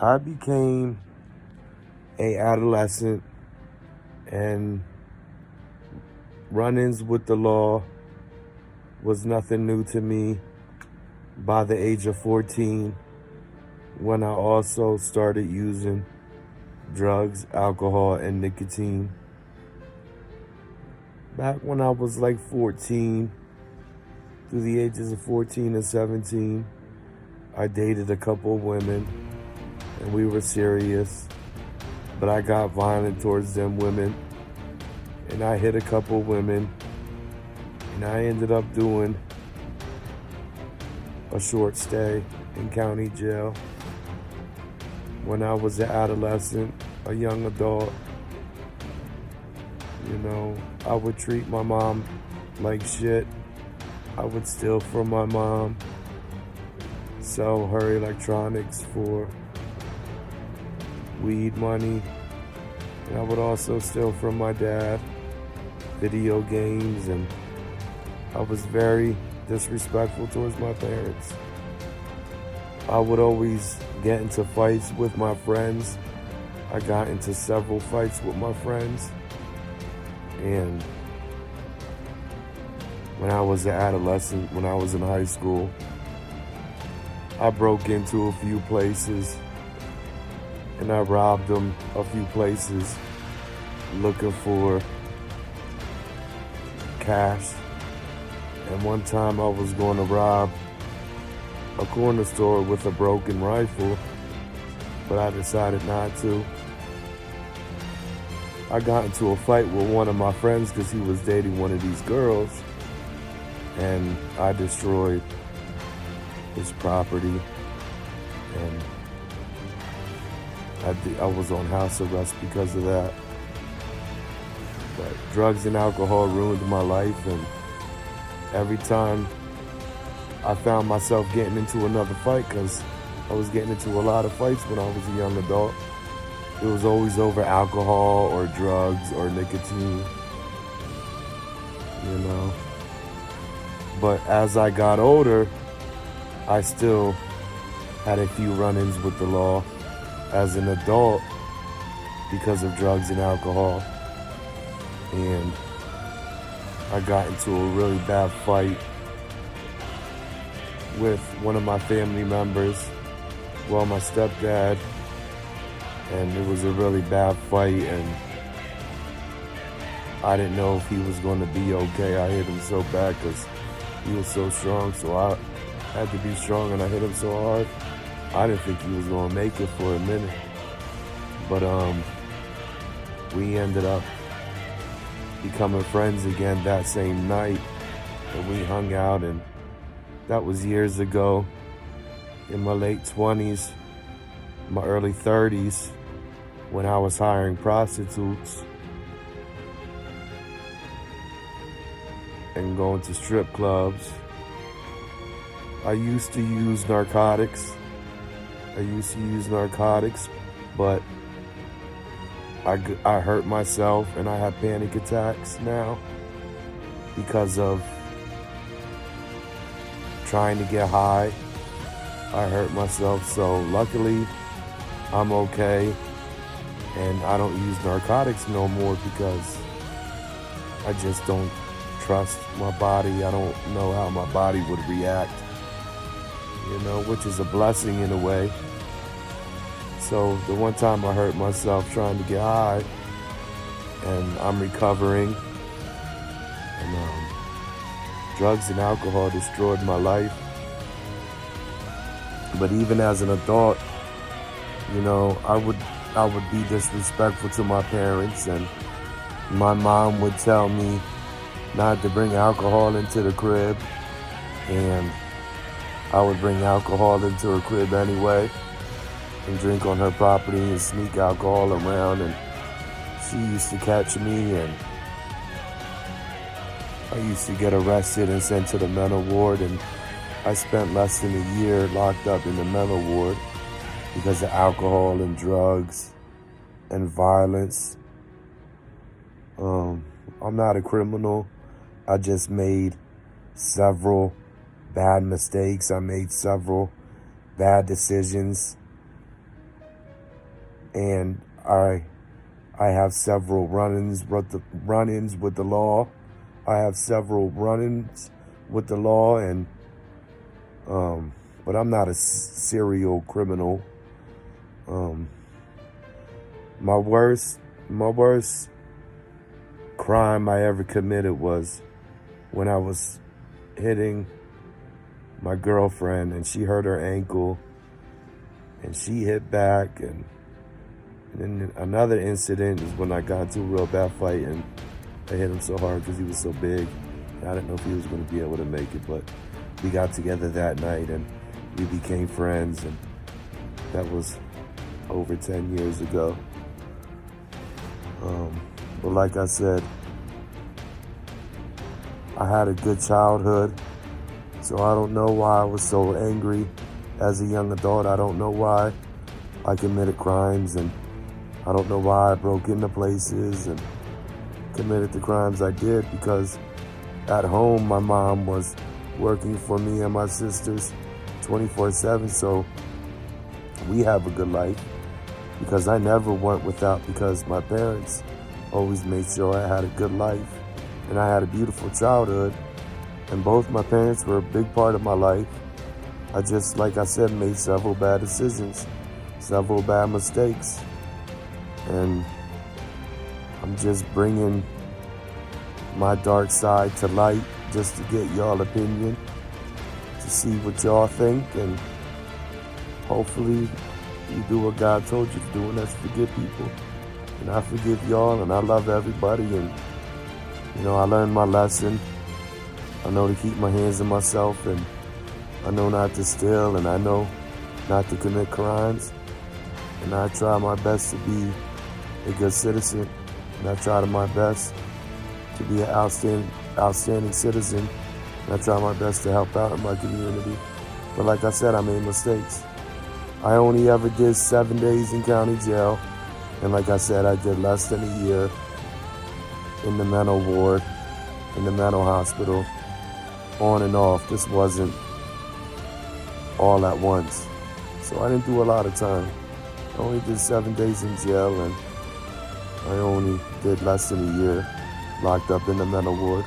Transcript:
I became a adolescent, and run-ins with the law was nothing new to me by the age of 14, when I also started using drugs, alcohol, and nicotine. Back when I was like 14, through the ages of 14 and 17, I dated a couple of women and we were serious, but I got violent towards them women and I hit a couple of women, and I ended up doing a short stay in county jail. When I was an adolescent, a young adult, I would treat my mom like shit. I would steal from my mom, sell her electronics for weed money, and I would also steal from my dad video games, and I was very disrespectful towards my parents. I would always get into fights with my friends. I got into several fights with my friends, and when I was an adolescent, when I was in high school, I broke into a few places and I robbed them a few places looking for cash. And one time I was going to rob a corner store with a broken rifle, but I decided not to. I got into a fight with one of my friends because he was dating one of these girls, and I destroyed his property, and I was on house arrest because of that. But drugs and alcohol ruined my life, and every time I found myself getting into another fight, because I was getting into a lot of fights when I was a young adult, it was always over alcohol or drugs or nicotine, But as I got older, I still had a few run-ins with the law as an adult because of drugs and alcohol. And I got into a really bad fight with one of my family members, my stepdad, and it was a really bad fight, and I didn't know if he was going to be okay. I hit him so bad because he was so strong, so I had to be strong, and I hit him so hard. I didn't think he was going to make it for a minute, but we ended up becoming friends again that same night, and we hung out, and that was years ago, in my late 20s, my early 30s, when I was hiring prostitutes and going to strip clubs. I used to use narcotics, but I hurt myself and I have panic attacks now because of trying to get high. I hurt myself, so luckily I'm okay, and I don't use narcotics no more because I just don't trust my body. I don't know how my body would react, which is a blessing in a way. So the one time I hurt myself trying to get high, and I'm recovering, and drugs and alcohol destroyed my life. But even as an adult, I would be disrespectful to my parents, and my mom would tell me not to bring alcohol into the crib, and I would bring alcohol into her crib anyway and drink on her property and sneak alcohol around, and she used to catch me, and I used to get arrested and sent to the mental ward, and I spent less than a year locked up in the mental ward because of alcohol and drugs and violence. I'm not a criminal. I just made several bad mistakes. I made several bad decisions and I have several run-ins with the law. I have several run-ins with the law, and but I'm not a serial criminal. Um, my worst crime I ever committed was when I was hitting my girlfriend, and she hurt her ankle, and she hit back, and then another incident is when I got into a real bad fight, and I hit him so hard because he was so big, and I didn't know if he was going to be able to make it, but we got together that night, and we became friends, and that was over 10 years ago. But like I said, I had a good childhood, so I don't know why I was so angry as a young adult. I don't know why I committed crimes, and I don't know why I broke into places and committed the crimes I did, because at home my mom was working for me and my sisters 24/7, so we have a good life, because I never went without, because my parents always made sure I had a good life, and I had a beautiful childhood, and both my parents were a big part of my life. I just, like I said, made several bad decisions, several bad mistakes, and I'm just bringing my dark side to light just to get y'all opinion, to see what y'all think, and hopefully you do what God told you to do, and that's forgive people. And I forgive y'all, and I love everybody, and I learned my lesson. I know to keep my hands on myself, and I know not to steal, and I know not to commit crimes, and I try my best to be a good citizen, and I try my best to be an outstanding citizen, and I try my best to help out in my community. But like I said, I made mistakes. I only ever did 7 days in county jail, and like I said, I did less than a year in the mental ward, in the mental hospital, on and off. This wasn't all at once, so I didn't do a lot of time. I only did 7 days in jail, and I only did less than a year locked up in the mental ward.